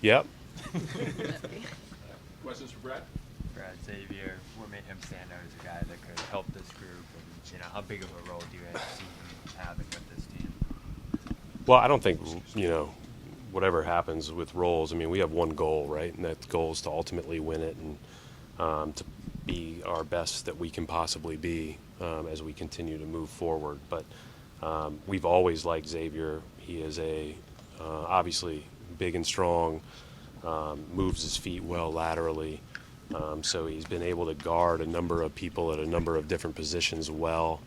Yep. Questions for Brad? Brad, Xavier, what made him stand out as a guy that could help this group, and how big of a role do you see him having with this team? Well, I don't think, whatever happens with roles, I mean, we have one goal, right? And that goal is to ultimately win it and to be our best that we can possibly be as we continue to move forward. But we've always liked Xavier. He is obviously big and strong, moves his feet well laterally. So he's been able to guard a number of people at a number of different positions well.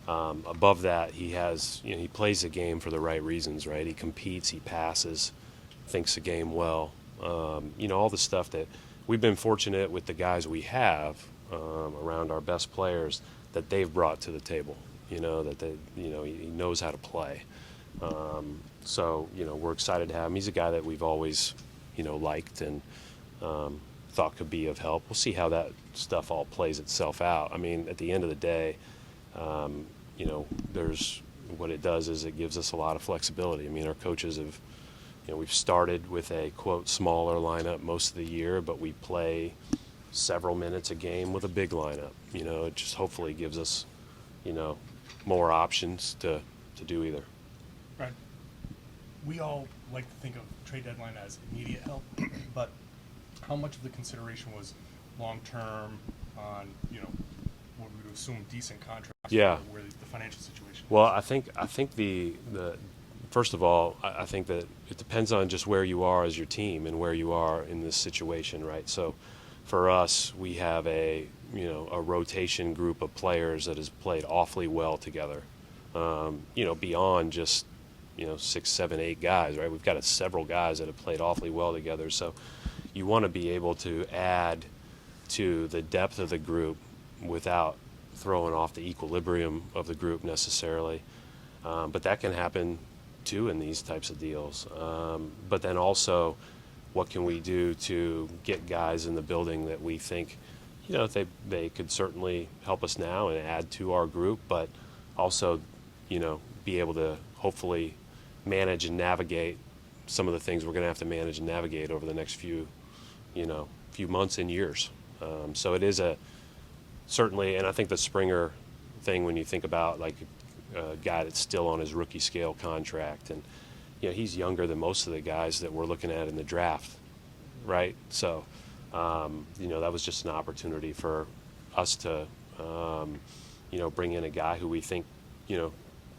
Above that, he plays the game for the right reasons, right? He competes, he passes, thinks the game well. All the stuff that we've been fortunate with the guys we have around our best players that they've brought to the table. He knows how to play. So we're excited to have him. He's a guy that we've always, liked and thought could be of help. We'll see how that stuff all plays itself out. I mean, at the end of the day, there's what it does is it gives us a lot of flexibility. I mean, our coaches have, we've started with a quote smaller lineup most of the year, but we play several minutes a game with a big lineup. It just hopefully gives us, more options to do either. Right. We all like to think of trade deadline as immediate help, but how much of the consideration was long term on, what we would assume decent contracts? Yeah. Where the financial situation. Well, I think the first of all, I think that it depends on just where you are as your team and where you are in this situation, right? So, for us, we have a rotation group of players that has played awfully well together. Beyond just 6, 7, 8 guys, right? We've got several guys that have played awfully well together. So, you want to be able to add to the depth of the group without throwing off the equilibrium of the group necessarily. But that can happen too in these types of deals. But then also, what can we do to get guys in the building that we think, they could certainly help us now and add to our group, but also, be able to hopefully manage and navigate some of the things we're going to have to manage and navigate over the next few months and years. So it is certainly, and I think the Springer thing, when you think about like a guy that's still on his rookie scale contract, and he's younger than most of the guys that we're looking at in the draft, right? So that was just an opportunity for us to bring in a guy who we think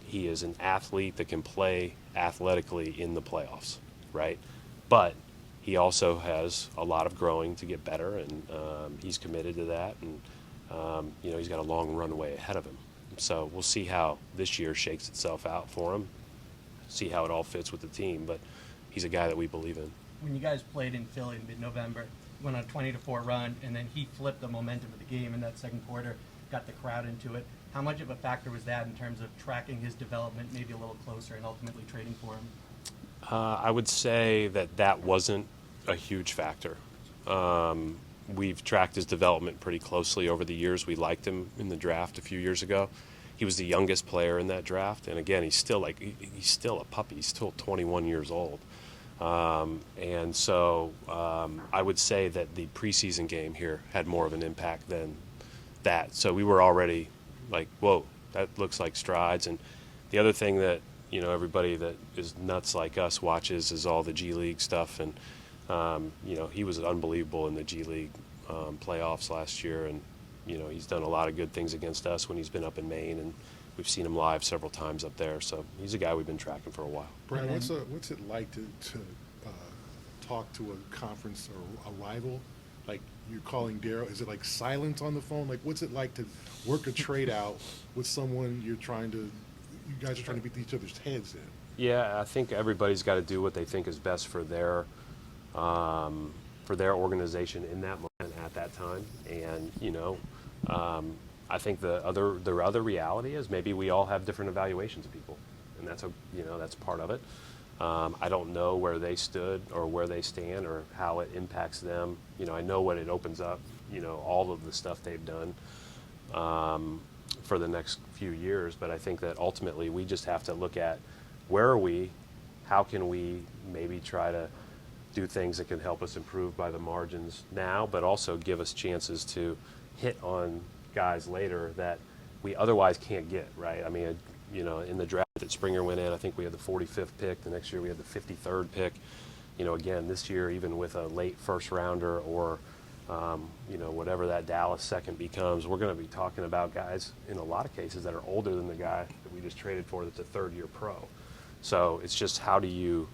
he is an athlete that can play athletically in the playoffs, right? But he also has a lot of growing to get better, and he's committed to that, and he's got a long runway ahead of him. So we'll see how this year shakes itself out for him, see how it all fits with the team, but he's a guy that we believe in. When you guys played in Philly in mid-November, went on a 20-4 run, and then he flipped the momentum of the game in that second quarter, got the crowd into it. How much of a factor was that in terms of tracking his development maybe a little closer and ultimately trading for him? I would say that wasn't a huge factor. We've tracked his development pretty closely over the years. We liked him in the draft a few years ago. He was the youngest player in that draft, and again, he's still a puppy. He's still 21 years old, and so I would say that the preseason game here had more of an impact than that. So we were already like, whoa, that looks like strides. And the other thing that everybody that is nuts like us watches is all the G League stuff, and he was unbelievable in the G League playoffs last year, and he's done a lot of good things against us when he's been up in Maine, and we've seen him live several times up there. So he's a guy we've been tracking for a while. Brad, what's it like to talk to a conference or a rival? Like you're calling Daryl, is it like silence on the phone? Like what's it like to work a trade out with someone you guys are trying to beat each other's heads in? Yeah, I think everybody's got to do what they think is best for their organization in that moment at that time. And I think the other reality is maybe we all have different evaluations of people, and that's part of it. I don't know where they stood or where they stand or how it impacts them. I know what it opens up. All of the stuff they've done for the next few years. But I think that ultimately we just have to look at where are we, how can we maybe try to do things that can help us improve by the margins now, but also give us chances to hit on guys later that we otherwise can't get, right? I mean, you know, in the draft that Springer went in, I think we had the 45th pick. The next year we had the 53rd pick. You know, again, this year, even with a late first rounder or, you know, whatever that Dallas second becomes, we're going to be talking about guys in a lot of cases that are older than the guy that we just traded for that's a third-year pro. So it's just how do you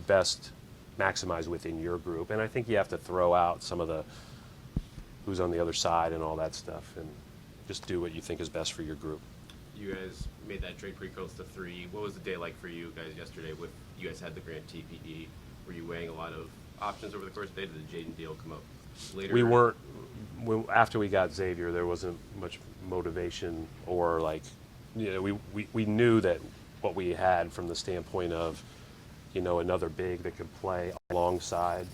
best maximize within your group? And I think you have to throw out some of the who's on the other side and all that stuff and just do what you think is best for your group. You guys made that trade pretty close to 3. What was the day like for you guys yesterday with you guys had the grant TPE? Were you weighing a lot of options over the course of the day? Did the Jaden deal come up later? We weren't. After we got Xavier, there wasn't much motivation or like, you know, we knew that what we had from the standpoint of, you know, another big that could play alongside,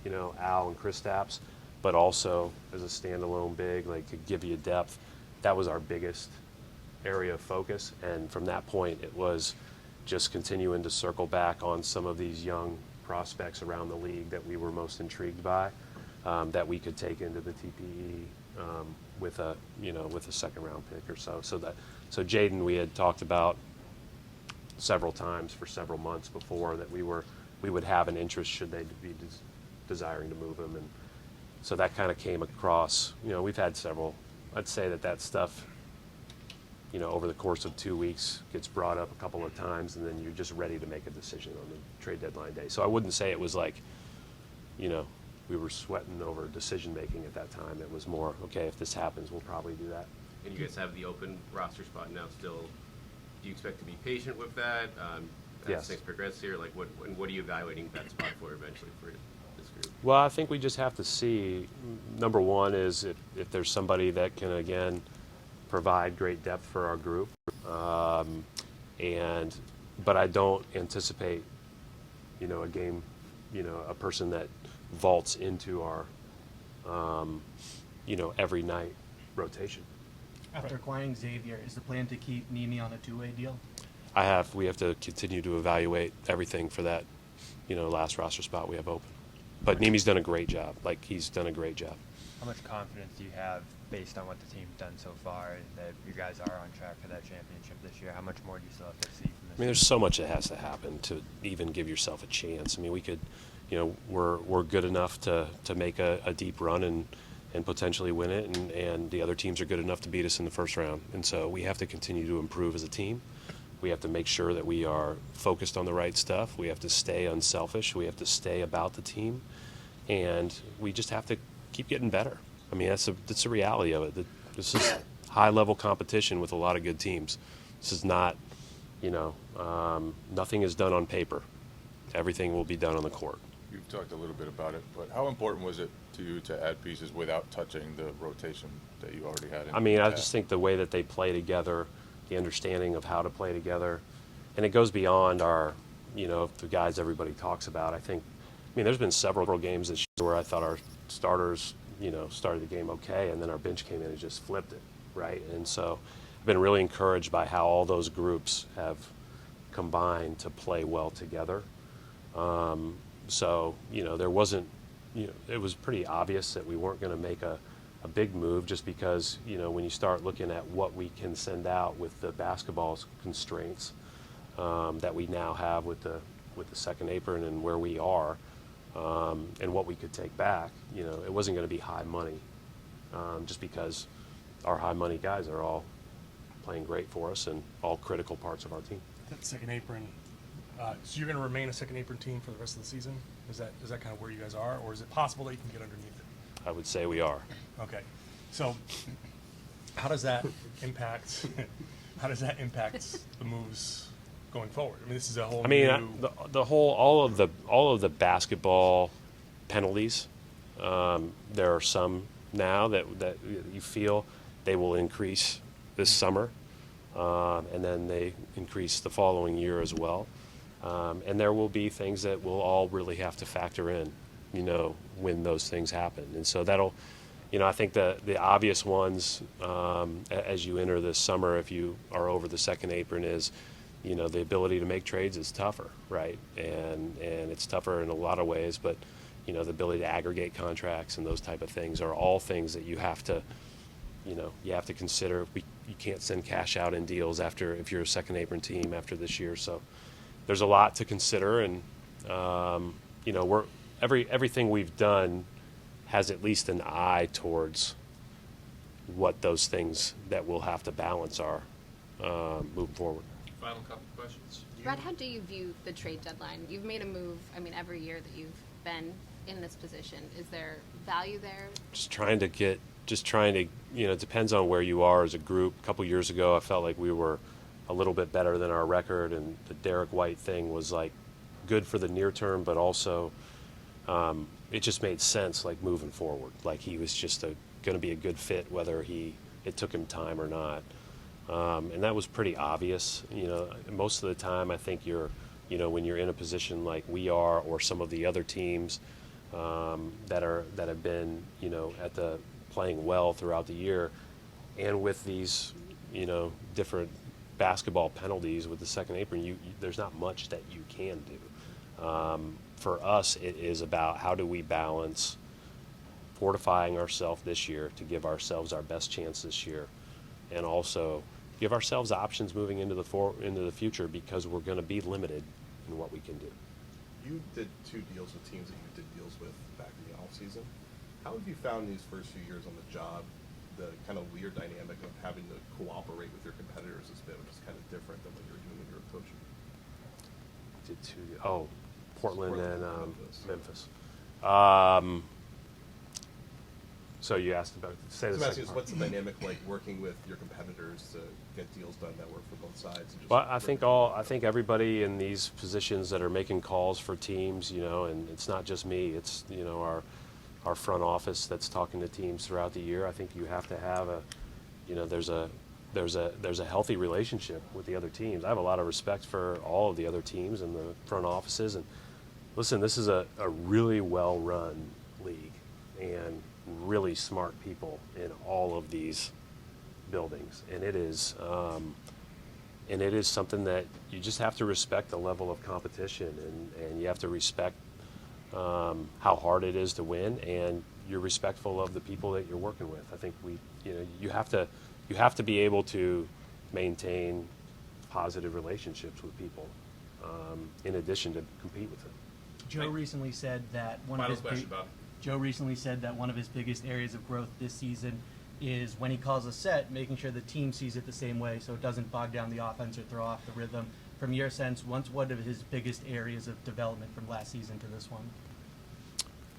you know, Al and Kristaps, but also as a standalone big, like could give you depth. That was our biggest area of focus, and from that point, it was just continuing to circle back on some of these young prospects around the league that we were most intrigued by, that we could take into the TPE with a second round pick or so. So Jaden, we had talked about several times for several months before that we would have an interest should they be desiring to move him, and so that kind of came across. You know, we've had several. I'd say that stuff, you know, over the course of 2 weeks gets brought up a couple of times, and then you're just ready to make a decision on the trade deadline day. So I wouldn't say it was like, you know, we were sweating over decision making at that time. It was more, okay, if this happens, we'll probably do that. And you guys have the open roster spot now still. Do you expect to be patient with that Yes. as things progress here? Like, what are you evaluating that spot for eventually for this group? Well, I think we just have to see. Number one is if there's somebody that can, again, provide great depth for our group. But I don't anticipate, you know, a person that vaults into our, you know, every night rotation. After acquiring Xavier, is the plan to keep Nimi on a two-way deal? We have to continue to evaluate everything for that, you know, last roster spot we have open. But Nimi's done a great job. Like, he's done a great job. How much confidence do you have, based on what the team's done so far, that you guys are on track for that championship this year? How much more do you still have to see from this? I mean, there's so much that has to happen to even give yourself a chance. I mean, we could, you know, we're good enough to make a deep run and potentially win it, and the other teams are good enough to beat us in the first round. And so we have to continue to improve as a team. We have to make sure that we are focused on the right stuff. We have to stay unselfish. We have to stay about the team, and we just have to keep getting better. I mean, that's the reality of it. This is high-level competition with a lot of good teams. This is not, you know, nothing is done on paper. Everything will be done on the court. You've talked a little bit about it, but how important was it to you to add pieces without touching the rotation that you already had? I mean, I just think the way that they play together, the understanding of how to play together, and it goes beyond our, you know, the guys everybody talks about. I mean, there's been several games this year where I thought our starters, you know, started the game okay, and then our bench came in and just flipped it, right? And so I've been really encouraged by how all those groups have combined to play well together. So, you know, there wasn't, you know, it was pretty obvious that we weren't going to make a big move just because, you know, when you start looking at what we can send out with the basketball constraints that we now have with the second apron and where we are and what we could take back, you know, it wasn't going to be high money just because our high money guys are all playing great for us and all critical parts of our team. That second apron. So you're going to remain a second apron team for the rest of the season? Is that kind of where you guys are, or is it possible that you can get underneath it? I would say we are. Okay. So how does that impact? How does that impact the moves going forward? I mean, this is a whole. I mean, new... all of the basketball penalties. There are some now that you feel they will increase this summer, and then they increase the following year as well. And there will be things that we'll all really have to factor in, you know, when those things happen. And so that'll, you know, I think the obvious ones as you enter this summer, if you are over the second apron, is the ability to make trades is tougher, right? And it's tougher in a lot of ways, but the ability to aggregate contracts and those type of things are all things that you have to consider. You can't send cash out in deals if you're a second apron team after this year. So there's a lot to consider, and everything we've done has at least an eye towards what those things that we'll have to balance are moving forward. Final couple questions. Brad, how do you view the trade deadline? You've made a move, every year that you've been in this position. Is there value there? Just trying to, it depends on where you are as a group. A couple years ago, I felt like we were a little bit better than our record, and the Derek White thing was like good for the near term, but also it just made sense, like moving forward. Like he was just going to be a good fit, whether it took him time or not. And that was pretty obvious. Most of the time, I think when you're in a position like we are, or some of the other teams that have been, playing well throughout the year, and with these, different basketball penalties with the second apron, there's not much that you can do. For us, it is about how do we balance fortifying ourselves this year to give ourselves our best chance this year, and also give ourselves options moving into the future, because we're going to be limited in what we can do. You did 2 deals with teams that you did deals with back in the offseason. How have you found these first few years on the job, the kind of weird dynamic of having to cooperate with your competitors has been, which is kind of different than what you were doing when you were coaching? Portland and Memphis. So you asked about, say the second part. What's the dynamic like working with your competitors to get deals done that work for both sides? And just Well, I think everybody in these positions that are making calls for teams, and it's not just me, it's our front office that's talking to teams throughout the year. I think you have to have there's a healthy relationship with the other teams. I have a lot of respect for all of the other teams and the front offices. And listen, this is a really well-run league, and really smart people in all of these buildings, and it is something that you just have to respect the level of competition, and you have to respect how hard it is to win, and you're respectful of the people that you're working with. I think you have to be able to maintain positive relationships with people, in addition to compete with them. Joe recently said that one of his biggest areas of growth this season is when he calls a set, making sure the team sees it the same way, so it doesn't bog down the offense or throw off the rhythm. From your sense, what of his biggest areas of development from last season to this one?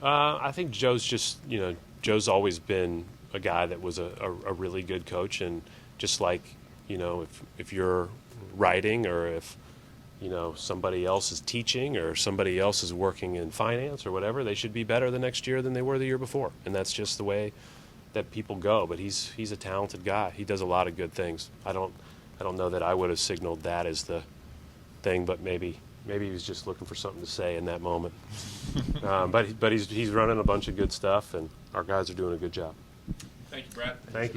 I think Joe's always been a guy that was a really good coach, and just like, if you're writing, or if somebody else is teaching, or somebody else is working in finance or whatever, they should be better the next year than they were the year before. And that's just the way that people go. But he's a talented guy. He does a lot of good things. I don't know that I would have signaled that as the thing, but maybe he was just looking for something to say in that moment. But he's running a bunch of good stuff, and our guys are doing a good job. Thank you, Brad. Thank you.